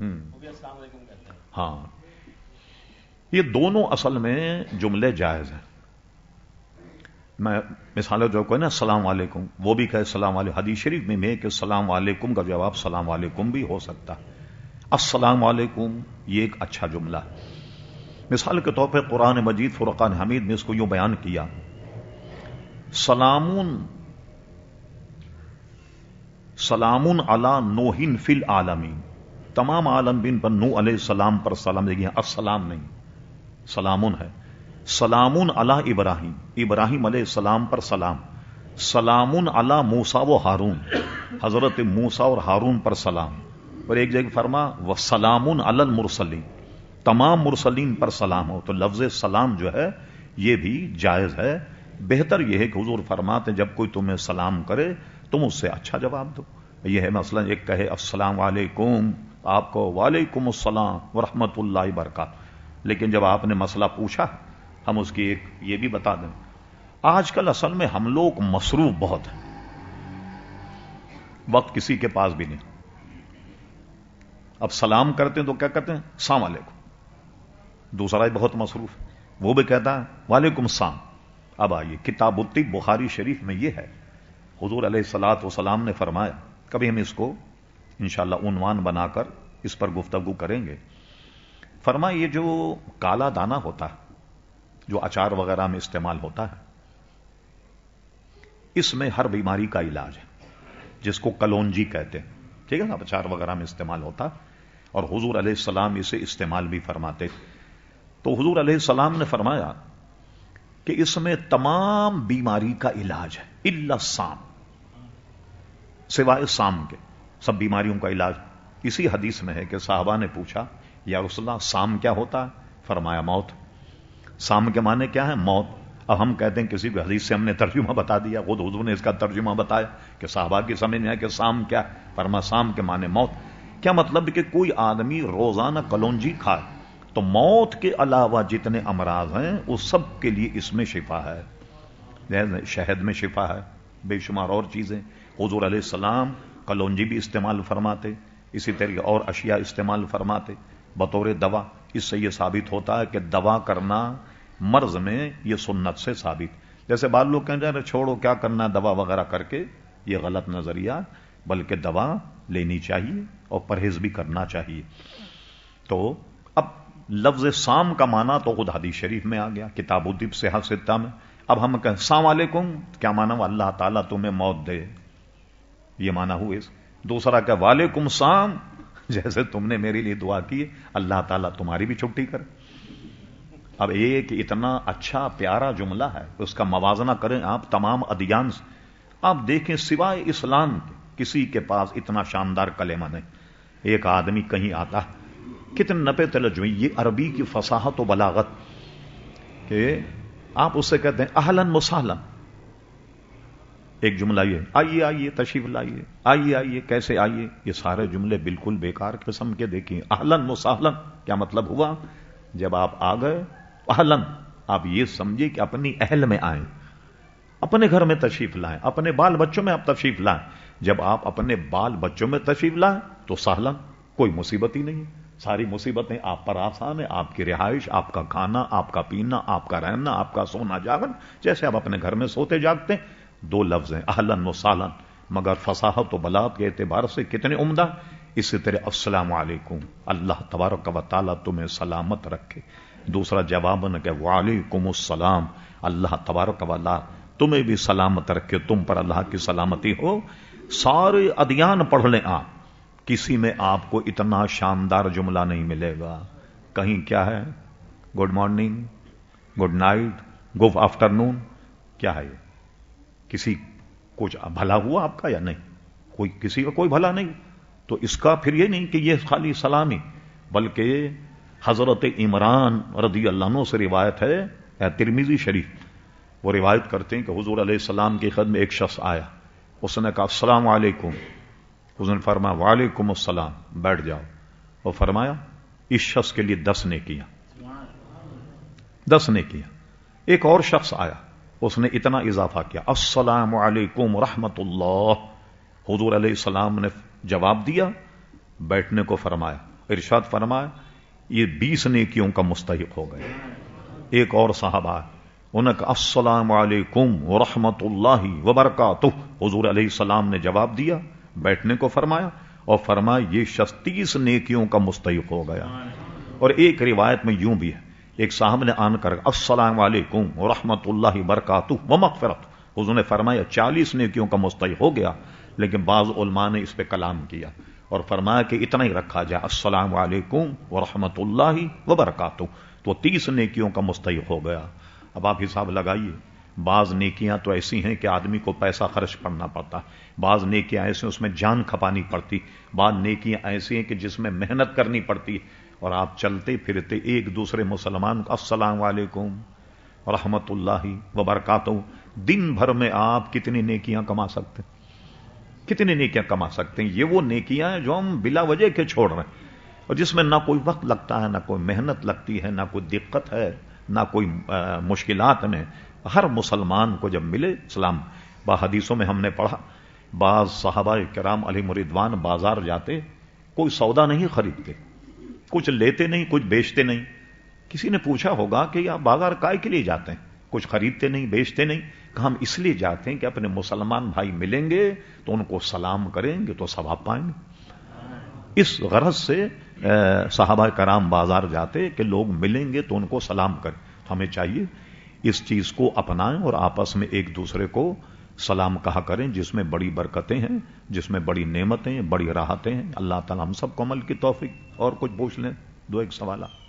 وہ بھی السلام علیکم کہتے ہیں. ہاں، یہ دونوں اصل میں جملے جائز ہیں. میں مثال جو کوئی نا السلام علیکم، وہ بھی کہے السلام علیکم. حدیث شریف میں کہ السلام علیکم کا جواب السلام علیکم بھی ہو سکتا ہے. السلام علیکم یہ ایک اچھا جملہ ہے. مثال کے طور پہ قرآن مجید فرقان حمید میں اس کو یوں بیان کیا: سلام علی نوح فی العالمین. تمام عالمین پر نوح علیہ السلام پر سلام. دیکھیے السلام نہیں، سلامن ہے. سلام علی ابراہیم، ابراہیم علیہ السلام پر سلام. سلام علی موسیٰ و ہارون، حضرت موسیٰ اور ہارون پر سلام. اور ایک جگہ فرما وسلام علی المرسلین، تمام مرسلین پر سلام ہو. تو لفظ سلام جو ہے یہ بھی جائز ہے. بہتر یہ ہے کہ حضور فرماتے جب کوئی تمہیں سلام کرے تم اس سے اچھا جواب دو. یہ ہے مثلا ایک کہے السلام علیکم، آپ کو وعلیکم السلام ورحمۃ اللہ وبرکاتہ. لیکن جب آپ نے مسئلہ پوچھا ہم اس کی ایک یہ بھی بتا دیں. آج کل اصل میں ہم لوگ مصروف بہت ہیں، وقت کسی کے پاس بھی نہیں. اب سلام کرتے ہیں تو کیا کہتے ہیں؟ السلام علیکم. دوسرا ہی بہت مصروف ہے، وہ بھی کہتا ہے وعلیکم السلام. اب آئیے کتاب الطب بخاری شریف میں یہ ہے، حضور علیہ الصلوۃ والسلام نے فرمایا. کبھی ہم اس کو انشاءاللہ عنوان بنا کر اس پر گفتگو کریں گے. فرمایا یہ جو کالا دانہ ہوتا ہے جو اچار وغیرہ میں استعمال ہوتا ہے، اس میں ہر بیماری کا علاج ہے، جس کو کلونجی کہتے ہیں. ٹھیک ہے نا، اچار وغیرہ میں استعمال ہوتا ہے اور حضور علیہ السلام اسے استعمال بھی فرماتے. تو حضور علیہ السلام نے فرمایا کہ اس میں تمام بیماری کا علاج ہے الا السام، سوائے سام کے سب بیماریوں کا علاج. اسی حدیث میں ہے کہ صحابہ نے پوچھا یا رسول اللہ سام کیا ہوتا ہے؟ فرمایا موت. سام کے معنی کیا ہے؟ موت. اب ہم کہتے ہیں کسی بھی حدیث سے ہم نے ترجمہ بتا دیا، خود حضور نے اس کا ترجمہ بتایا کہ صحابہ کی سمجھ میں آیا کہ سام کیا. فرمایا سام کے معنی موت. کیا مطلب کہ کوئی آدمی روزانہ کلونجی کھائے تو موت کے علاوہ جتنے امراض ہیں اس سب کے لیے اس میں شفا ہے. شہد میں شفا ہے، بے شمار اور چیزیں. حضور علیہ السلام کلونجی بھی استعمال فرماتے، اسی طریقے اور اشیاء استعمال فرماتے بطور دوا. اس سے یہ ثابت ہوتا ہے کہ دوا کرنا مرض میں یہ سنت سے ثابت. جیسے بعض لوگ کہتے ہیں چھوڑو کیا کرنا دوا وغیرہ کر کے، یہ غلط نظریہ، بلکہ دوا لینی چاہیے اور پرہیز بھی کرنا چاہیے. تو اب لفظ سام کا معنی تو خود حدیث شریف میں آ گیا کتاب الطب صحیح ستہ میں. اب ہم کہیں السلام علیکم، کیا معنی ہوا؟ اللہ تعالیٰ تمہیں موت دے، یہ معنی ہوئے. دوسرا کہ وعلیکم السلام، جیسے تم نے میرے لیے دعا کی اللہ تعالیٰ تمہاری بھی چھٹی کرے. اب ایک اتنا اچھا پیارا جملہ ہے، اس کا موازنہ کریں آپ تمام ادیان سے. آپ دیکھیں سوائے اسلام کے کسی کے پاس اتنا شاندار کلمہ نہیں. ایک آدمی کہیں آتا کتنے نپے تلجوی، یہ عربی کی فصاحت و بلاغت کہ آپ اس سے کہتے ہیں اہلاً و سہلاً. ایک جملہ یہ آئیے آئیے تشریف لائیے، آئیے آئیے کیسے آئیے، یہ سارے جملے بالکل بیکار قسم کے. دیکھیں اہلاً و سہلاً کیا مطلب ہوا؟ جب آپ آ گئے اہلاً، آپ یہ سمجھے کہ اپنی اہل میں آئیں، اپنے گھر میں تشریف لائیں، اپنے بال بچوں میں آپ تشریف لائیں. جب آپ اپنے بال بچوں میں تشریف لائیں تو سہلاً، کوئی مصیبت ہی نہیں. ساری مصیبتیں آپ پر آسان ہیں، آپ کی رہائش، آپ کا کھانا، آپ کا پینا، آپ کا رہنا، آپ کا سونا جاگنا، جیسے آپ اپنے گھر میں سوتے جاگتے ہیں. دو لفظ ہیں اہلاً و سہلاً، مگر فصاحت و بلاغت کے اعتبار سے کتنے عمدہ. اسی طرح السلام علیکم، اللہ تبارک و تعالیٰ تمہیں سلامت رکھے. دوسرا جواب نہ کہ وعلیکم السلام، اللہ تبارک و تعالیٰ تمہیں بھی سلامت رکھے، تم پر اللہ کی سلامتی ہو. سارے ادیان پڑھ لیں آپ، کسی میں آپ کو اتنا شاندار جملہ نہیں ملے گا. کہیں کیا ہے good morning, good night, good afternoon, کیا ہے یہ؟ کسی کچھ بھلا ہوا آپ کا یا نہیں؟ کوئی کسی کا کوئی بھلا نہیں. تو اس کا پھر یہ نہیں کہ یہ خالی سلامی، بلکہ حضرت عمران رضی اللہ عنہ سے روایت ہے ترمذی شریف، وہ روایت کرتے ہیں کہ حضور علیہ السلام کی خدمت میں ایک شخص آیا، اس نے کہا السلام علیکم. حضور نے فرمایا وعلیکم السلام، بیٹھ جاؤ. اور فرمایا اس شخص کے لیے 10 نیکیاں، 10 نیکیاں. ایک اور شخص آیا، اس نے اتنا اضافہ کیا السلام علیکم رحمت اللہ. حضور علیہ السلام نے جواب دیا، بیٹھنے کو فرمایا. ارشاد فرمایا یہ 20 نیکیوں کا مستحق ہو گئے. ایک اور صحابہ انہیں کہا السلام علیکم ورحمۃ اللہ وبرکاتہ. حضور علیہ السلام نے جواب دیا، بیٹھنے کو فرمایا اور فرمایا یہ شخص 30 نیکیوں کا مستحق ہو گیا. اور ایک روایت میں یوں بھی ہے، ایک صاحب نے آن کر السلام علیکم ورحمۃ اللہ وبرکاتہ ومغفرت. حضور نے فرمایا 40 نیکیوں کا مستحق ہو گیا. لیکن بعض علماء نے اس پہ کلام کیا اور فرمایا کہ اتنا ہی رکھا جائے السلام علیکم ورحمۃ اللہ وبرکاتہ، تو 30 نیکیوں کا مستحق ہو گیا. اب آپ حساب لگائیے، بعض نیکیاں تو ایسی ہیں کہ آدمی کو پیسہ خرچ کرنا پڑتا، بعض نیکیاں ایسی اس میں جان کھپانی پڑتی، بعض نیکیاں ایسی ہیں کہ جس میں محنت کرنی پڑتی. اور آپ چلتے پھرتے ایک دوسرے مسلمان کو السلام علیکم ورحمۃ اللہ وبرکاتہ، دن بھر میں آپ کتنی نیکیاں کما سکتے ہیں؟ کتنی نیکیاں کما سکتے ہیں؟ یہ وہ نیکیاں ہیں جو ہم بلا وجہ کے چھوڑ رہے ہیں اور جس میں نہ کوئی وقت لگتا ہے، نہ کوئی محنت لگتی ہے، نہ کوئی دقت ہے، نہ کوئی مشکلات میں. ہر مسلمان کو جب ملے سلام. حدیثوں میں ہم نے پڑھا بعض صحابہ کرام علیہم رضوان بازار جاتے، کوئی سودا نہیں خریدتے، کچھ لیتے نہیں، کچھ بیچتے نہیں. کسی نے پوچھا ہوگا کہ آپ بازار کائے کے لیے جاتے ہیں؟ کچھ خریدتے نہیں، بیچتے نہیں. کہ ہم اس لیے جاتے ہیں کہ اپنے مسلمان بھائی ملیں گے تو ان کو سلام کریں گے تو ثواب پائیں گے. اس غرض سے صحابہ کرام بازار جاتے کہ لوگ ملیں گے تو ان کو سلام کریں. ہمیں چاہیے اس چیز کو اپنائیں اور آپس میں ایک دوسرے کو سلام کہا کریں، جس میں بڑی برکتیں ہیں، جس میں بڑی نعمتیں، بڑی راحتیں ہیں. اللہ تعالی ہم سب کو عمل کی توفیق. اور کچھ پوچھ لیں، دو ایک سوالات.